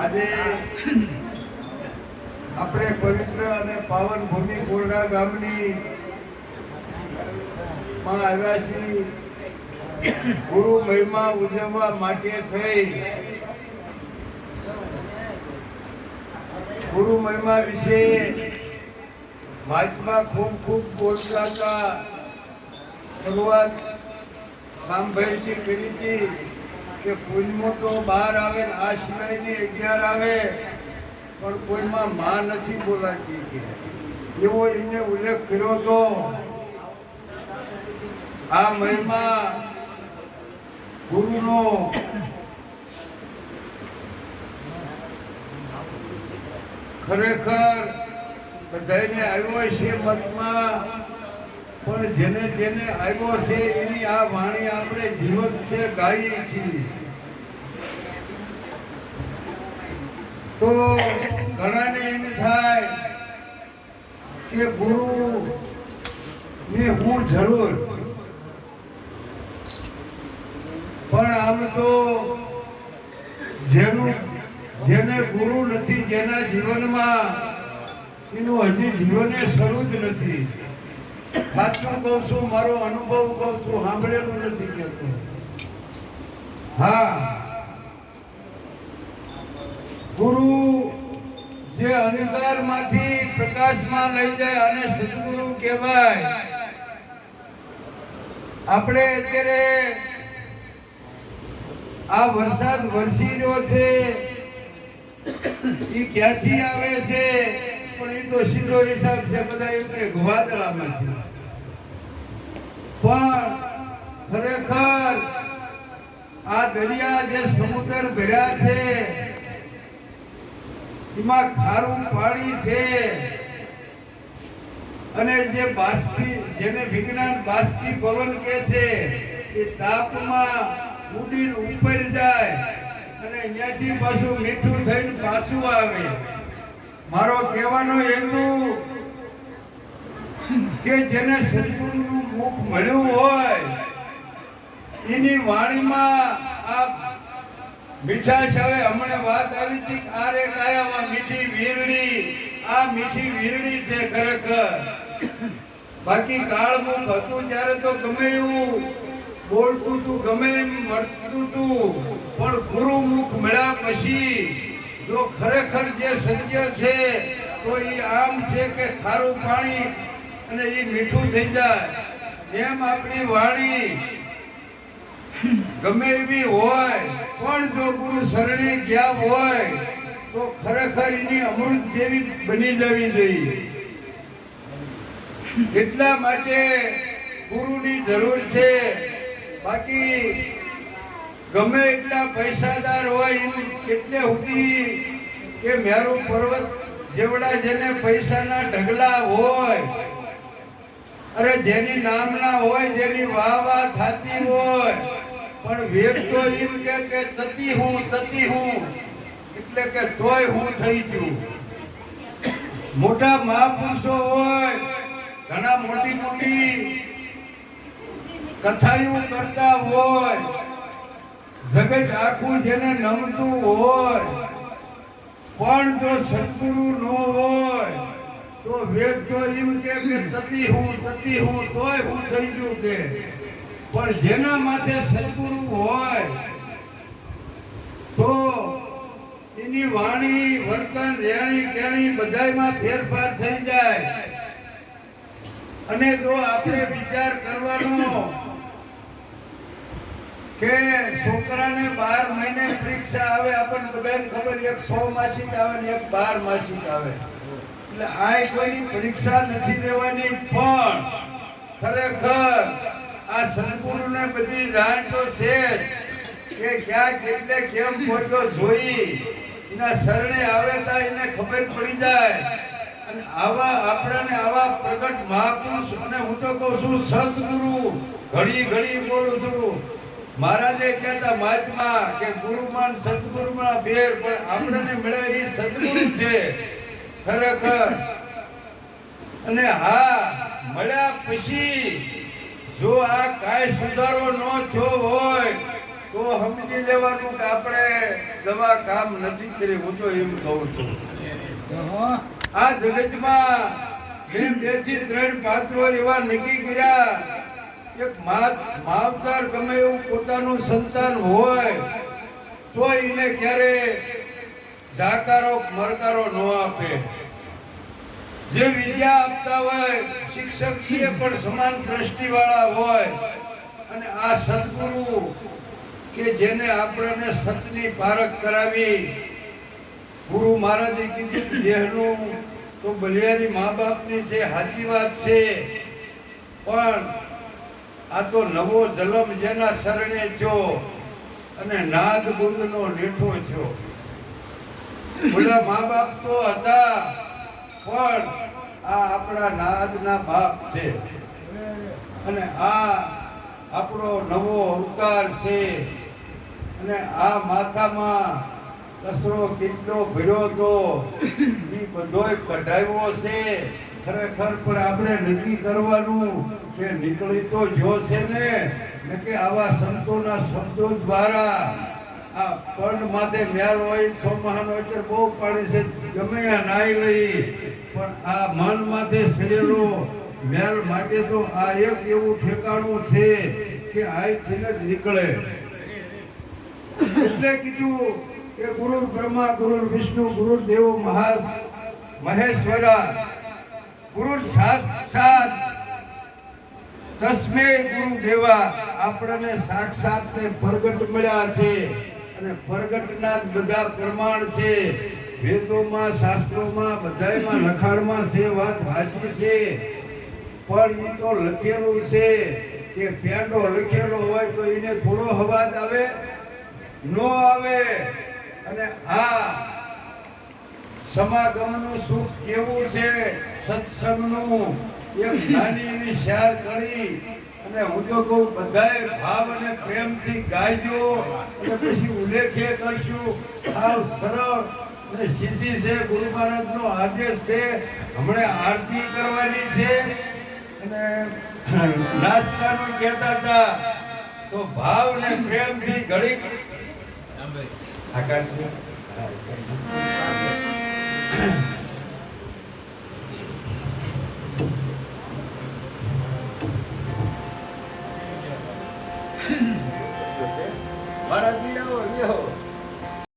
આજે આપણે પવિત્ર અને પાવન ભૂમિ કોરડા ગામની માં આવ્યા છીએ ગુરુ મહિમા ઉજવવા માટે થઈ ગુરુ મહિમા વિશે મહાત્મા ખૂબ ખૂબ બોલતા હતા. શરૂઆત સાંભળથી કરી હતી કે કોઈમાં તો 12 આવે ને આ સિવાયની 11 આવે પણ કોઈમાં માં નથી બોલાતી એવો એમને ઉલ્લેખ કર્યો હતો. આ મહિમા ગુરુનો ખરેખર બધાને આવ્યો છે મતમાં, પણ જેને જેને આવ્યો છે એની આ વાણી આપણે જીવત છે ગાઈએ છીએ. તો ઘણાને એમ થાય કે ગુરુ ને હું જરૂર, પણ આમ તો જેને ગુરુ નથી, જેના જીવનમાં એનું હજી જીવને શરૂ જ નથી. સાચું કહું છું, મારો અનુભવ કહું છું, સાંભળેલું નથી કહેતો. હા, ગુરુ જે અંધકારમાંથી પ્રકાશમાં લઈ જાય અને સદગુરુ કહેવાય. આપણે અત્યારે આ વરસાદ વરસી રહ્યો છે એ ક્યાંથી આવે છે? પણ એ તો સીધો હિસાબ છે બધા એટલે વાદળામાં છે. પણ ખરેખર આ દરિયા જે સમુદ્ર ભર્યા છે એમાં ખારું પાણી છે અને જે જેને વિજ્ઞાન બાષ્પીભવન કહે છે એ તાપમાં ઉડીને ઉપર જાય અને અહીંયાથી પાછું મીઠું થઈને પાછું આવે. મારો કહેવાનો એટલું કે જેને સદગુરુનું મુખ મળ્યું હોય એની વાણીમાં આ મીઠાશ આવે. હમણાં વાત આવી હતી આરે કાયામાં મીઠી વીરડી, આ મીઠી વીરડી છે ખરેખર. બાકી કાળમુખ હતું ત્યારે તો ગમે એવું બોલતું તું, ગમે એમ વર્તતું તું, પણ ગુરુ મુખ મળ્યા પછી જો ખરેખર જે સત્ય છે તો એ આમ છે કે ખારું પાણી અને એ મીઠું થઈ જાય. એમ આપણી વાણી ગમે એવી હોય પણ જો ગુરુ શરણે ગયા હોય તો ખરેખર એની અમૃત જેવી બની જવી જોઈએ. એટલા માટે ગુરુની જરૂર છે. બાકી ગમે એટલા પૈસાદાર હોય એટલે સુધી કે મેરુ પર્વત જેવડા જેને પૈસાના ઢગલા હોય, અરે જેની નામના હોય, જેની વાહ થતી હોય, પણ વેદ તો એમ કે તતી હું એટલે કે તોય હું થઈ ગયું. મોટા મહાપુરુષો હોય, ઘણા મોટી મોટી કથાઓ કરતા હોય, જગત આખું જેને નમતું હોય, પણ જો સદગુરુ ન હોય તો વેદ તો એમ કે તતી હું તોય હું થઈ ગયું કે. પણ જેના માથે સદગુરુ હોય તો એની વાણી, વર્તન, રહેણી કહેણી બધાયમાં ફેરફાર થઈ જાય. અને જો આપણે વિચાર કરવાનો કે છોકરાને 12 મહિને પરીક્ષા આવે, આપણને બધાને ખબર, એક 6 માસિક આવે ને એક 12 માસિક આવે. એટલે આ કોઈ પરીક્ષા નથી લેવાની, પણ ખરેખર આ સદગુરુને બધી જાણ તો છે કે ક્યાં કેટલે કેમ પહોંચ્યો જોઈ એના શરણે આવે તો એને ખબર પડી જાય. અને આવા આપણાને આવા પ્રગટ મહાપુરુષ, અને હું તો કહું છું સદગુરુ, ઘડી બોલું છું. મહારાજે કહેતા મહાત્મા કે ગુરુમાન સદગુરુમાં બેર, પણ આપણને મળે એ સદગુરુ છે ખરેખર. અને હા, મળ્યા પછી જો આ કાંઈ સુધારો ન થયો હોય તો સમજી લેવાનું કે આપણે દવા કામ નથી કરી. હું તો એમ કહું છું. આ જગતમાં મેં 2 થી 3 પાત્રો એવા નક્કી કર્યા. એક માવતર ગમે એવું પોતાનું સંતાન હોય તો એને ક્યારે જાકારો મરકારો ન આપે. જે વિદ્યા આપતા હોય શિક્ષક એ પણ સમાન દ્રષ્ટિવાળા હોય. અને આ સદગુરુ કે જેને આપણને સતની પારખ કરાવી. ગુરુ મહારાજે કીધું દેહનું તો બલિયાની મા બાપની છે, સાચી વાત છે. પણ આ તો નવો જન્મ જેના શરણે થયો અને નાદ ગુરુનો નેઠો થયો. બોલા મા બાપ તો હતા પણ આ આપણા નાદના બાપ છે. અને આ આપણો નવો અવતાર છે. અને આ માથામાં કચરો કેટલો ભર્યો હતો એ બધોય કઢાવ્યો છે. ખરેખર પણ આપણે નક્કી કરવાનું કે નીકળી તો જો છે ને કે આવા સંતોના શબ્દો દ્વારા આ પંડ માથે મેલ હોય 6 મહાન હોય બહુ પાડે છે, ગમે ત્યાં નાઈ લઈ. પણ આ મન માથે સડેલો મેલ માટે તો આ એક એવું ઠેકાણું છે કે અહીંથી જ નીકળે. એટલે કીધું કે ગુરુ બ્રહ્મા, ગુરુ વિષ્ણુ, ગુરુ દેવો મહેશ્વરા, ગુરુ સાક્ષાત તસ્મે ગુરુ દેવા. આપણને સાક્ષાત ને પ્રગટ મળ્યા છે. અને પ્રગટના બધા પ્રમાણ છે. વેદોમાં, શાસ્ત્રોમાં, બધાયમાં લખાણમાં છે, વાત વાંચી છે. પણ એ તો લખેલું છે કે પેંડો લખેલો હોય તો એને થોડો અવાજ આવે નો આવે. અને આ સમાગમનું સુખ કેવું છે, સત્સંગનું એક નાની એવી શેર કરી. અને હું તો કહું બધાએ ભાવ અને પ્રેમથી ગાઈજો અને પછી ઉલ્લેખે કરશું. સાવ સરળ અને સીધી છે. ગુરુ મહારાજનો આદેશ છે. હમણાં આરતી કરવાની છે અને નાસ્તાનું કહેતા હતા તો ભાવ ને પ્રેમથી ઘડીક આકાશ